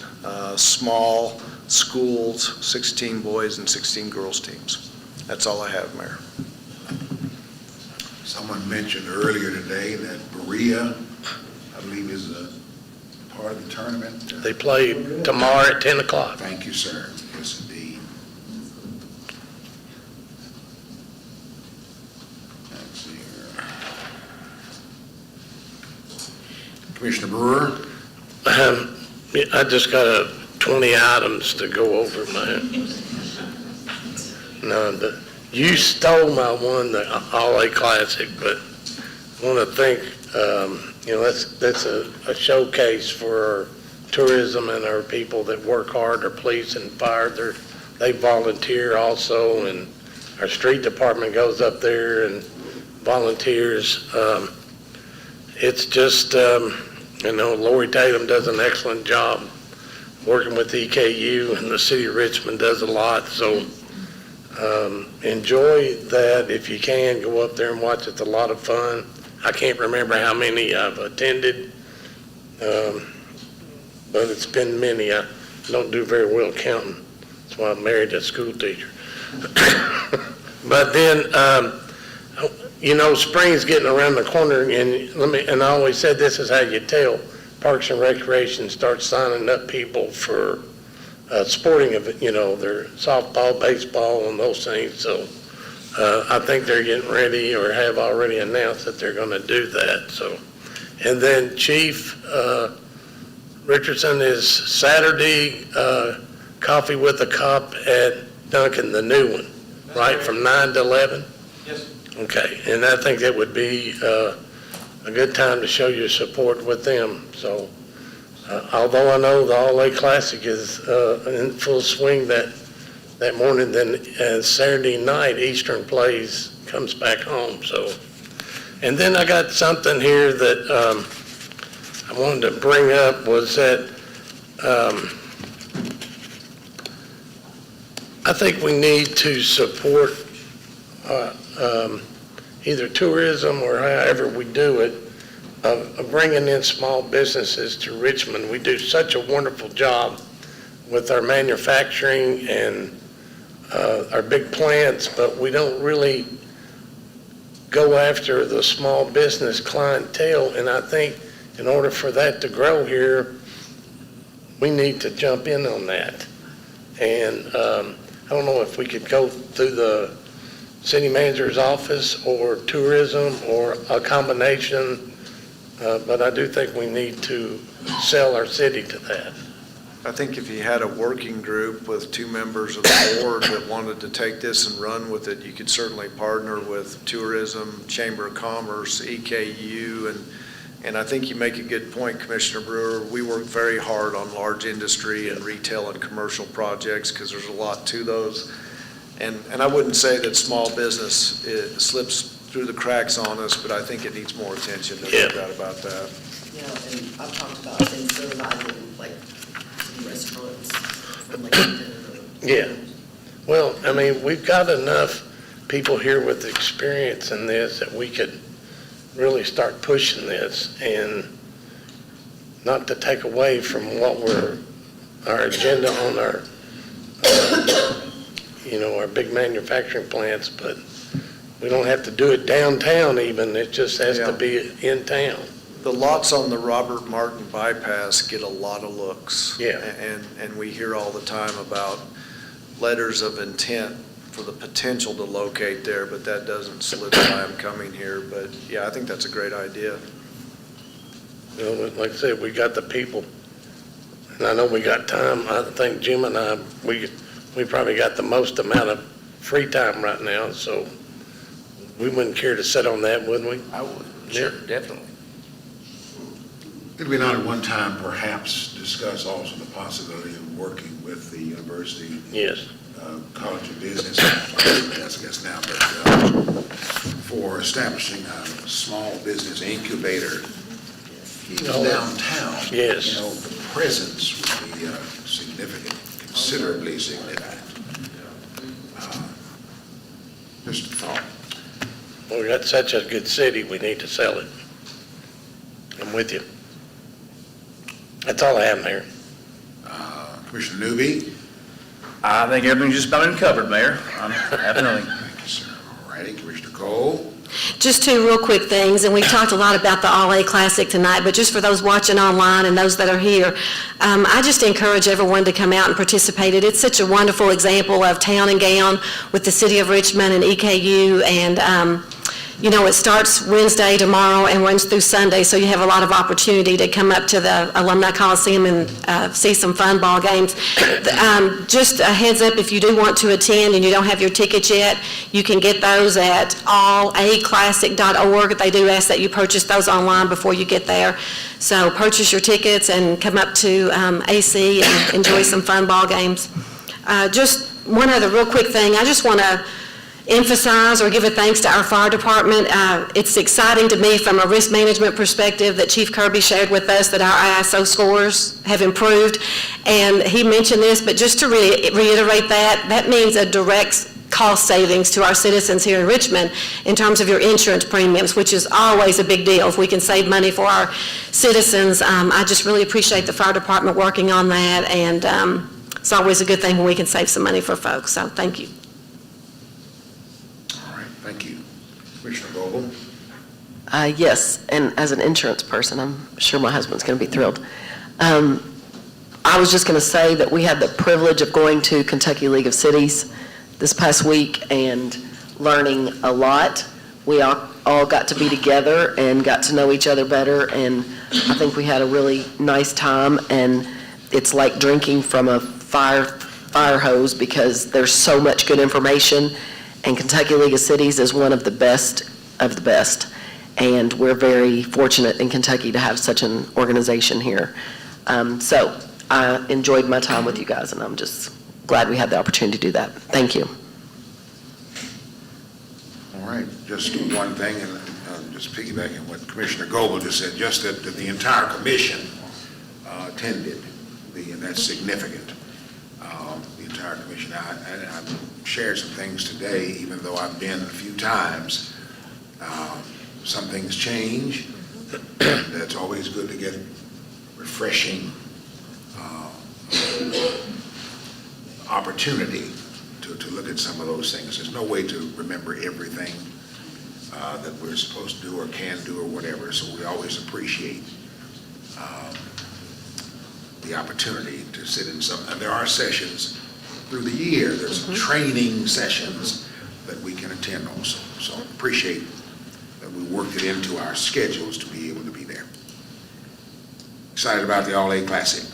small schools, 16 boys and 16 girls teams. That's all I have, Mayor. Someone mentioned earlier today that Berea, I believe, is a part of the tournament. They play tomorrow at 10 o'clock. Thank you, sir. Yes, indeed. Let's see here. Commissioner Brewer? I just got 20 items to go over, man. No, you stole my one, the All-A Classic, but I want to thank, that's a showcase for our tourism and our people that work hard, our police and fire. They volunteer also, and our street department goes up there and volunteers. It's just, Lori Tatum does an excellent job working with EKU, and the city of Richmond does a lot, so enjoy that if you can. Go up there and watch. It's a lot of fun. I can't remember how many I've attended, but it's been many. I don't do very well counting. That's why I married a school teacher. But then, spring's getting around the corner, and I always said this is how you tell. Parks and Recreation starts signing up people for sporting event, their softball, baseball, and those things. So I think they're getting ready or have already announced that they're going to do that. So, and then Chief Richardson is Saturday, Coffee with a Cop at Duncan, the new one, right, from 9 to 11? Yes. Okay, and I think that would be a good time to show your support with them. So, although I know the All-A Classic is in full swing that morning, then Saturday night, Eastern comes back home. So, and then I got something here that I wanted to bring up was that I think we need to support either tourism or however we do it, of bringing in small businesses to Richmond. We do such a wonderful job with our manufacturing and our big plants, but we don't really go after the small business clientele. And I think in order for that to grow here, we need to jump in on that. And I don't know if we could go through the city manager's office or tourism or a combination, but I do think we need to sell our city to that. I think if you had a working group with 2 members of the board that wanted to take this and run with it, you could certainly partner with tourism, Chamber of Commerce, EKU, and I think you make a good point, Commissioner Brewer. We work very hard on large industry and retail and commercial projects because there's a lot to those. And I wouldn't say that small business slips through the cracks on us, but I think it needs more attention, no doubt about that. And I've talked about incentivizing, like, city restaurants, from like, Yeah. Well, I mean, we've got enough people here with experience in this that we could really start pushing this, and not to take away from what our agenda on our, our big manufacturing plants, but we don't have to do it downtown even. It just has to be in town. The lots on the Robert Martin bypass get a lot of looks. Yeah. And we hear all the time about letters of intent for the potential to locate there, but that doesn't solidify them coming here. But yeah, I think that's a great idea. Like I said, we got the people, and I know we got time. I think Jim and I, we probably got the most amount of free time right now, so we wouldn't care to sit on that, wouldn't we? I would, sure, definitely. Did we not at one time perhaps discuss also the possibility of working with the university? Yes. College of Business, I guess now, but for establishing a small business incubator even downtown? Yes. The presence would be significant, considerably significant. Just a thought. Well, we got such a good city, we need to sell it. I'm with you. That's all I have, Mayor. Commissioner Newby? I think everything's just about been covered, Mayor. I'm having nothing. righty, Commissioner Cole. Just two real quick things, and we've talked a lot about the All A Classic tonight, but just for those watching online and those that are here, I just encourage everyone to come out and participate. It's such a wonderful example of town and gown with the City of Richmond and EKU, and it starts Wednesday, tomorrow, and runs through Sunday, so you have a lot of opportunity to come up to the Alumni Coliseum and see some fun ball games. Just a heads up, if you do want to attend and you don't have your tickets yet, you can get those at allaclassic.org. They do ask that you purchase those online before you get there. So purchase your tickets and come up to AC and enjoy some fun ball games. Just one other real quick thing. I just want to emphasize or give a thanks to our fire department. It's exciting to me from a risk management perspective that Chief Kirby shared with us that our ISO scores have improved. And he mentioned this, but just to reiterate that means a direct cost savings to our citizens here in Richmond in terms of your insurance premiums, which is always a big deal. If we can save money for our citizens, I just really appreciate the fire department working on that. And it's always a good thing when we can save some money for folks. So thank you. Thank you. Commissioner Vogel? Yes, and as an insurance person, I'm sure my husband's going to be thrilled. I was just going to say that we had the privilege of going to Kentucky League of Cities this past week and learning a lot. We all got to be together and got to know each other better, and I think we had a really nice time, and it's like drinking from a fire hose because there's so much good information. And Kentucky League of Cities is one of the best of the best. And we're very fortunate in Kentucky to have such an organization here. So I enjoyed my time with you guys, and I'm just glad we had the opportunity to do that. Thank you. All right, just one thing, and just piggybacking what Commissioner Goble just said, just that the entire commission attended, and that's significant. The entire commission. I've shared some things today, even though I've been a few times. Some things change. That's always good to get refreshing opportunity to look at some of those things. There's no way to remember everything that we're supposed to do or can do or whatever, so we always appreciate the opportunity to sit in some, and there are sessions through the year, there's training sessions that we can attend also. So appreciate that we worked it into our schedules to be able to be there. Excited about the All A Classic,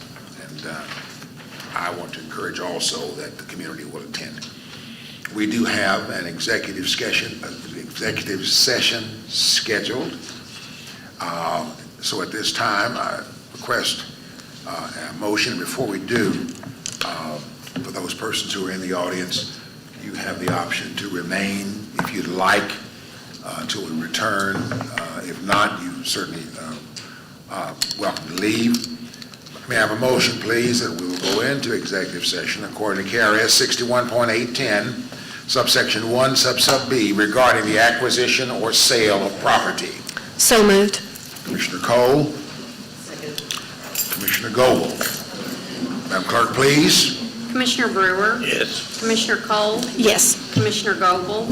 and I want to encourage also that the community will attend. We do have an executive session scheduled. So at this time, I request a motion. Before we do, for those persons who are in the audience, you have the option to remain if you'd like until we return. If not, you certainly welcome to leave. May I have a motion, please, that we will go into executive session according to KRS 61.810, subsection 1, sub B, regarding the acquisition or sale of property. So moved. Commissioner Cole. Second. Commissioner Goble. Madam Clerk, please. Commissioner Brewer? Yes. Commissioner Cole? Yes. Commissioner Goble?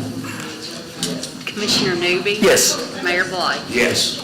Commissioner Newby? Yes. Mayor Blight? Yes.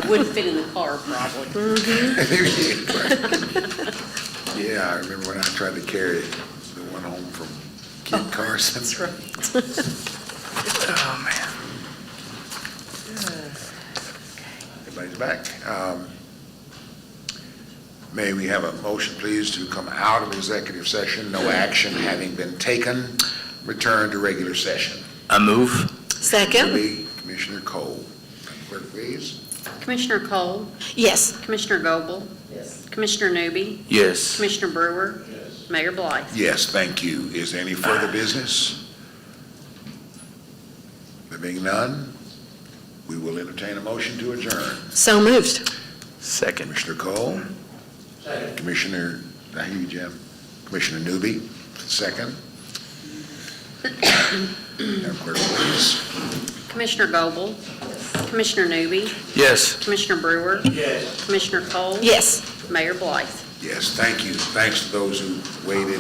Wouldn't fit in the car, probably. Yeah, I remember when I tried to carry the one home from Kit Carson. That's right. Oh, man. Everybody's back. May we have a motion, please, to come out of executive session, no action having been taken, return to regular session? I move. Second? Lee, Commissioner Cole. Madam Clerk, please. Commissioner Cole? Yes. Commissioner Goble? Yes. Commissioner Newby? Yes. Commissioner Brewer? Yes. Mayor Blythe? Yes, thank you. Is there any further business? There being none, we will entertain a motion to adjourn. So moved. Second. Commissioner Cole? Second. Commissioner, I hear you, Jim. Commissioner Newby, second. Madam Clerk, please. Commissioner Goble? Commissioner Newby? Yes. Commissioner Brewer? Yes. Commissioner Cole? Yes. Mayor Blythe? Yes, thank you. Thanks to those who waited.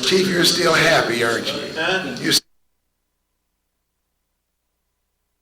Chief, you're still happy, aren't you? Huh? You're